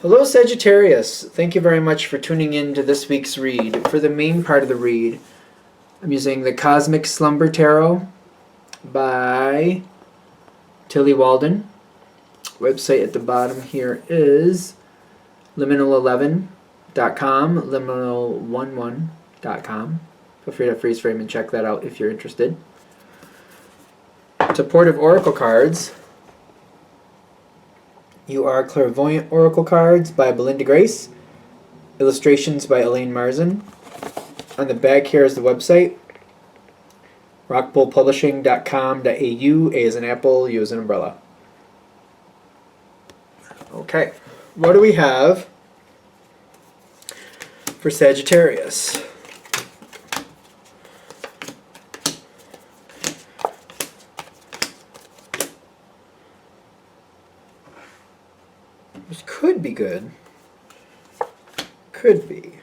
Hello, Sagittarius. Thank you very much for tuning in to this week's read. For the main part of the read, I'm using the Cosmic Slumber Tarot by Tilly Walden. Website at the bottom here is liminal11.com, liminal11.com. Feel free to freeze frame and check that out if you're interested. Supportive Oracle cards. You Are Clairvoyant Oracle cards by Belinda Grace. Illustrations by Elaine Marzin. On the back here is the website. rockbullpublishing.com.au. A as an apple, U as an umbrella. Okay, what do we have for Sagittarius? This could be good. Could be.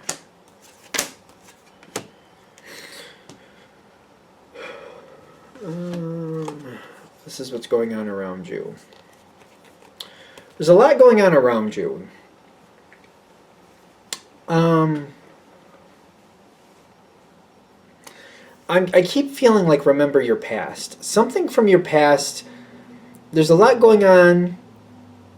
This is what's going on around you. There's a lot going on around you. I keep feeling like remember your past. Something from your past. There's a lot going on.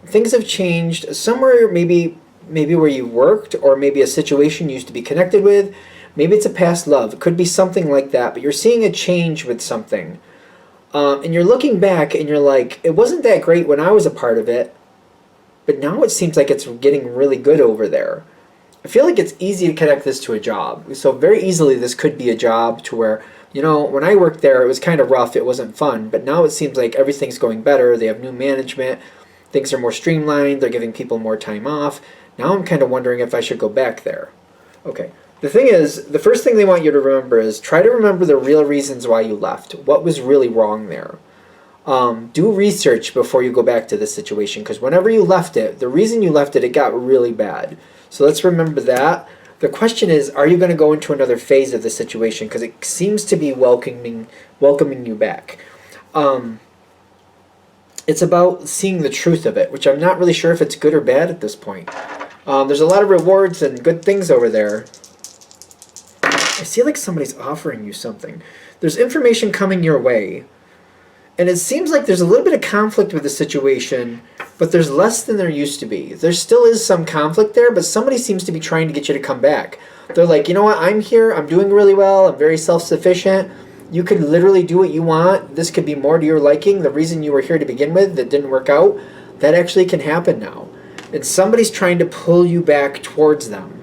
Things have changed. Somewhere maybe where you worked, or maybe a situation you used to be connected with. Maybe it's a past love. It could be something like that. But you're seeing a change with something. And you're looking back and you're like, it wasn't that great when I was a part of it. But now it seems like it's getting really good over there. I feel like it's easy to connect this to a job. So very easily this could be a job to where, you know, when I worked there, it was kind of rough. It wasn't fun. But now it seems like everything's going better. They have new management. Things are more streamlined. They're giving people more time off. Now I'm kind of wondering if I should go back there. Okay. The thing is, the first thing they want you to remember is try to remember the real reasons why you left. What was really wrong there? Do research before you go back to this situation, because whenever you left it, the reason you left it, it got really bad. So let's remember that. The question is, are you going to go into another phase of the situation? Because it seems to be welcoming you back. It's about seeing the truth of it, which I'm not really sure if it's good or bad at this point. There's a lot of rewards and good things over there. I see like somebody's offering you something. There's information coming your way. And it seems like there's a little bit of conflict with the situation, but there's less than there used to be. There still is some conflict there, but somebody seems to be trying to get you to come back. They're like, you know what, I'm here, I'm doing really well, I'm very self-sufficient. You could literally do what you want. This could be more to your liking. The reason you were here to begin with that didn't work out, that actually can happen now. And somebody's trying to pull you back towards them.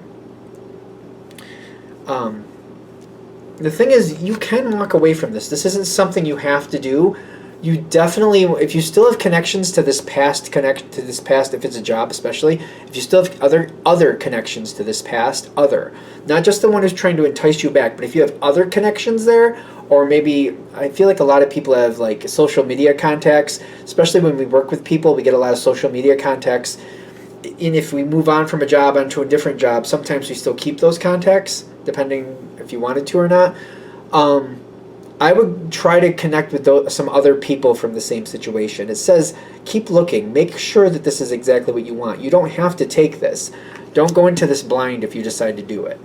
The thing is, you can walk away from this. This isn't something you have to do. You definitely, if you still have connections to this past, if it's a job especially, if you still have other connections to this past, not just the one who's trying to entice you back, but if you have other connections there, or maybe, I feel like a lot of people have like social media contacts, especially when we work with people, we get a lot of social media contacts. And if we move on from a job onto a different job, sometimes we still keep those contacts, depending if you wanted to or not. I would try to connect with some other people from the same situation. It says, keep looking. Make sure that this is exactly what you want. You don't have to take this. Don't go into this blind if you decide to do it.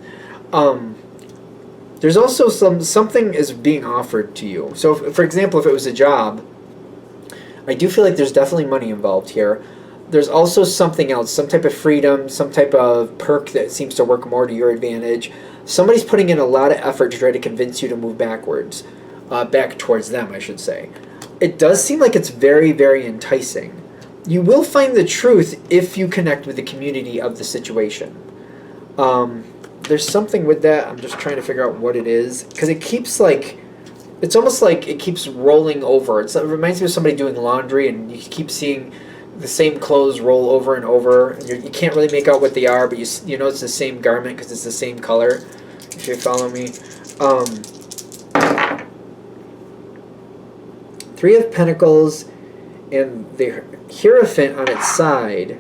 There's also something is being offered to you. So, for example, if it was a job, I do feel like there's definitely money involved here. There's also something else, some type of freedom, some type of perk that seems to work more to your advantage. Somebody's putting in a lot of effort to try to convince you to move backwards. Back towards them, I should say. It does seem like it's very, very enticing. You will find the truth if you connect with the community of the situation. There's something with that. I'm just trying to figure out what it is. Because it keeps like, it's almost like it keeps rolling over. It reminds me of somebody doing laundry and you keep seeing the same clothes roll over and over. And you can't really make out what they are, but you know it's the same garment because it's the same color. If you follow me. Three of Pentacles and the Hierophant on its side.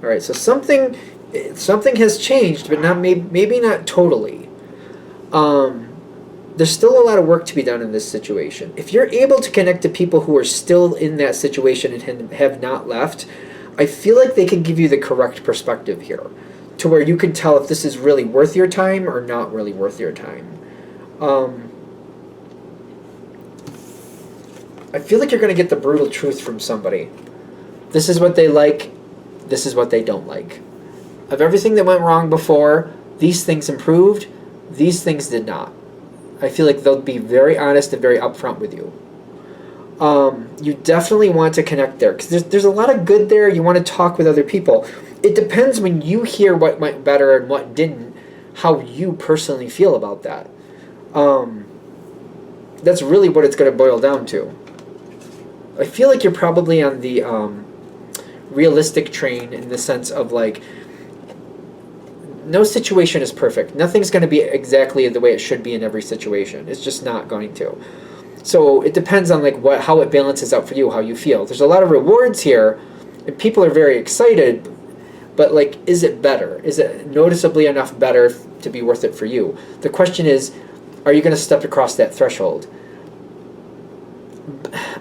All right, so something has changed, but not maybe not totally. There's still a lot of work to be done in this situation. If you're able to connect to people who are still in that situation and have not left, I feel like they can give you the correct perspective here, to where you can tell if this is really worth your time or not really worth your time. I feel like you're going to get the brutal truth from somebody. This is what they like. This is what they don't like. Of everything that went wrong before, these things improved. These things did not. I feel like they'll be very honest and very upfront with you. You definitely want to connect there, because there's a lot of good there. You want to talk with other people. It depends when you hear what went better and what didn't, how you personally feel about that. That's really what it's going to boil down to. I feel like you're probably on the realistic train, in the sense of like, no situation is perfect. Nothing's going to be exactly the way it should be in every situation. It's just not going to. So it depends on like how it balances out for you, how you feel. There's a lot of rewards here, and people are very excited, but like, is it better? Is it noticeably enough better to be worth it for you? The question is, are you going to step across that threshold?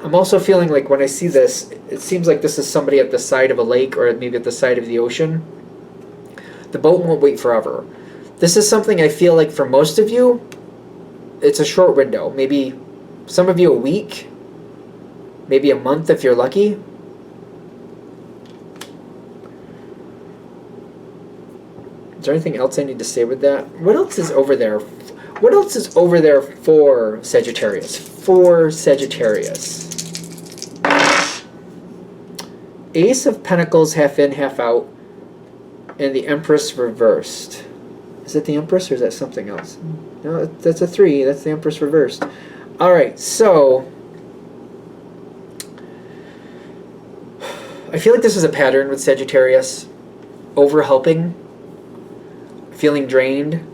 I'm also feeling like when I see this, it seems like this is somebody at the side of a lake, or maybe at the side of the ocean. The boat won't wait forever. This is something I feel like for most of you, it's a short window. Maybe some of you a week, maybe a month if you're lucky. Is there anything else I need to say with that? What else is over there? What else is over there for Sagittarius? For Sagittarius. Ace of Pentacles, half in, half out. And the Empress reversed. Is it the Empress, or is that something else? No, that's a 3. That's the Empress reversed. Alright, so I feel like this is a pattern with Sagittarius. Overhelping. Feeling drained.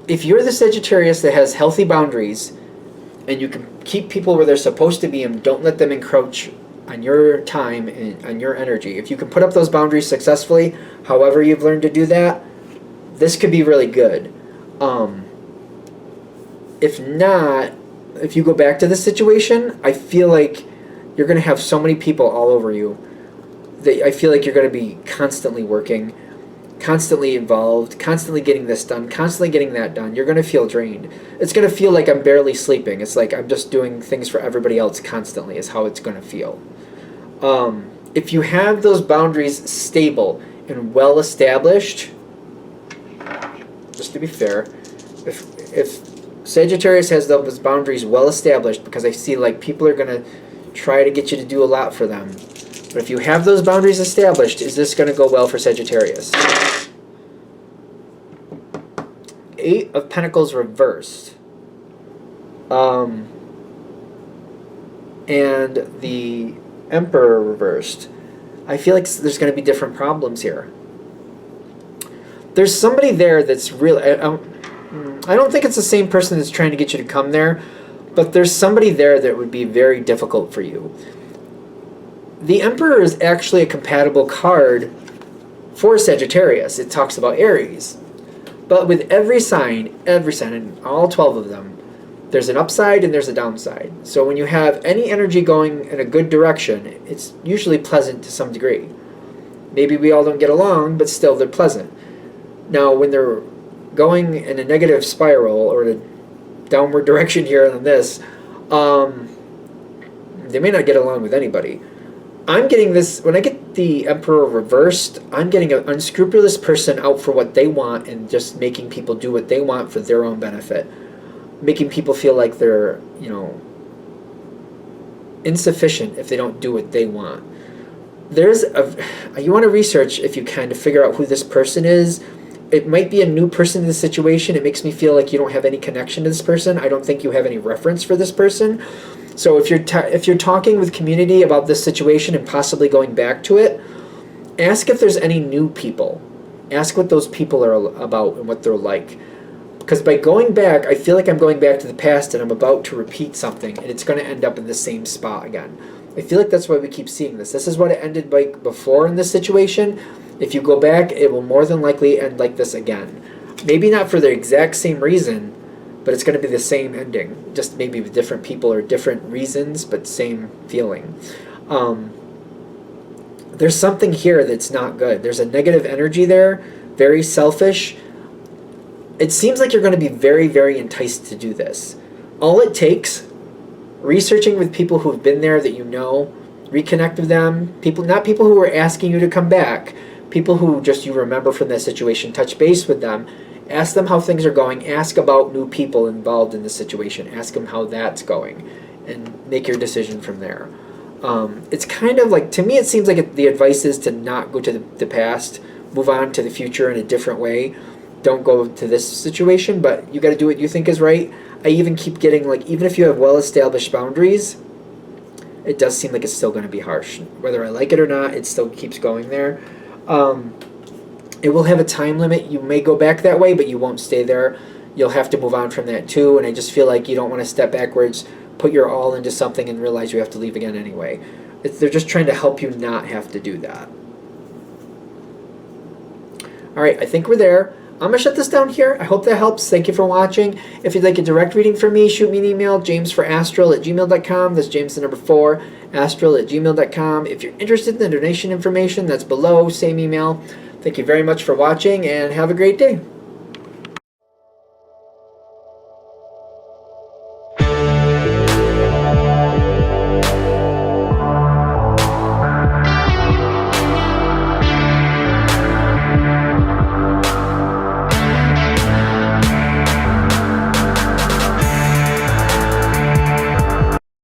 If you're the Sagittarius that has healthy boundaries, and you can keep people where they're supposed to be and don't let them encroach on your time and on your energy, if you can put up those boundaries successfully, however you've learned to do that, this could be really good. If not, if you go back to this situation, I feel like you're going to have so many people all over you that I feel like you're going to be constantly working, constantly involved, constantly getting this done, constantly getting that done. You're going to feel drained. It's going to feel like I'm barely sleeping. It's like I'm just doing things for everybody else constantly is how it's going to feel. If you have those boundaries stable and well established, just to be fair, if Sagittarius has those boundaries well established, because I see like people are going to try to get you to do a lot for them. But if you have those boundaries established, is this going to go well for Sagittarius? 8 of Pentacles reversed. And the Emperor reversed. I feel like there's going to be different problems here. There's somebody there that's really... I don't think it's the same person that's trying to get you to come there, but there's somebody there that would be very difficult for you. The Emperor is actually a compatible card for Sagittarius. It talks about Aries. But with every sign, and all 12 of them, there's an upside and there's a downside. So when you have any energy going in a good direction, it's usually pleasant to some degree. Maybe we all don't get along, but still they're pleasant. Now, when they're going in a negative spiral or a downward direction here on this, they may not get along with anybody. I'm getting this, when I get the Emperor reversed, I'm getting an unscrupulous person out for what they want and just making people do what they want for their own benefit. Making people feel like they're, insufficient if they don't do what they want. You want to research if you can to figure out who this person is. It might be a new person in the situation. It makes me feel like you don't have any connection to this person. I don't think you have any reference for this person. So if you're talking with community about this situation and possibly going back to it, ask if there's any new people. Ask what those people are about and what they're like. Because by going back, I feel like I'm going back to the past and I'm about to repeat something, and it's going to end up in the same spot again. I feel like that's why we keep seeing this. This is what it ended like before in this situation. If you go back, it will more than likely end like this again. Maybe not for the exact same reason, but it's going to be the same ending. Just maybe with different people or different reasons, but same feeling. There's something here that's not good. There's a negative energy there, very selfish. It seems like you're going to be very, very enticed to do this. All it takes, researching with people who've been there that you know, reconnect with them, not people who are asking you to come back, people who just you remember from that situation, touch base with them, ask them how things are going, ask about new people involved in the situation, ask them how that's going, and make your decision from there. It's kind of like, to me it seems like the advice is to not go to the past, move on to the future in a different way. Don't go to this situation, but you got to do what you think is right. I even keep getting, like, even if you have well-established boundaries, it does seem like it's still going to be harsh. Whether I like it or not, it still keeps going there. It will have a time limit. You may go back that way, but you won't stay there. You'll have to move on from that too, and I just feel like you don't want to step backwards, put your all into something, and realize you have to leave again anyway. They're just trying to help you not have to do that. All right, I think we're there. I'm going to shut this down here. I hope that helps. Thank you for watching. If you'd like a direct reading from me, shoot me an email, jamesforastral@gmail.com. That's James the number 4, astral@gmail.com. If you're interested in the donation information, that's below, same email. Thank you very much for watching, and have a great day.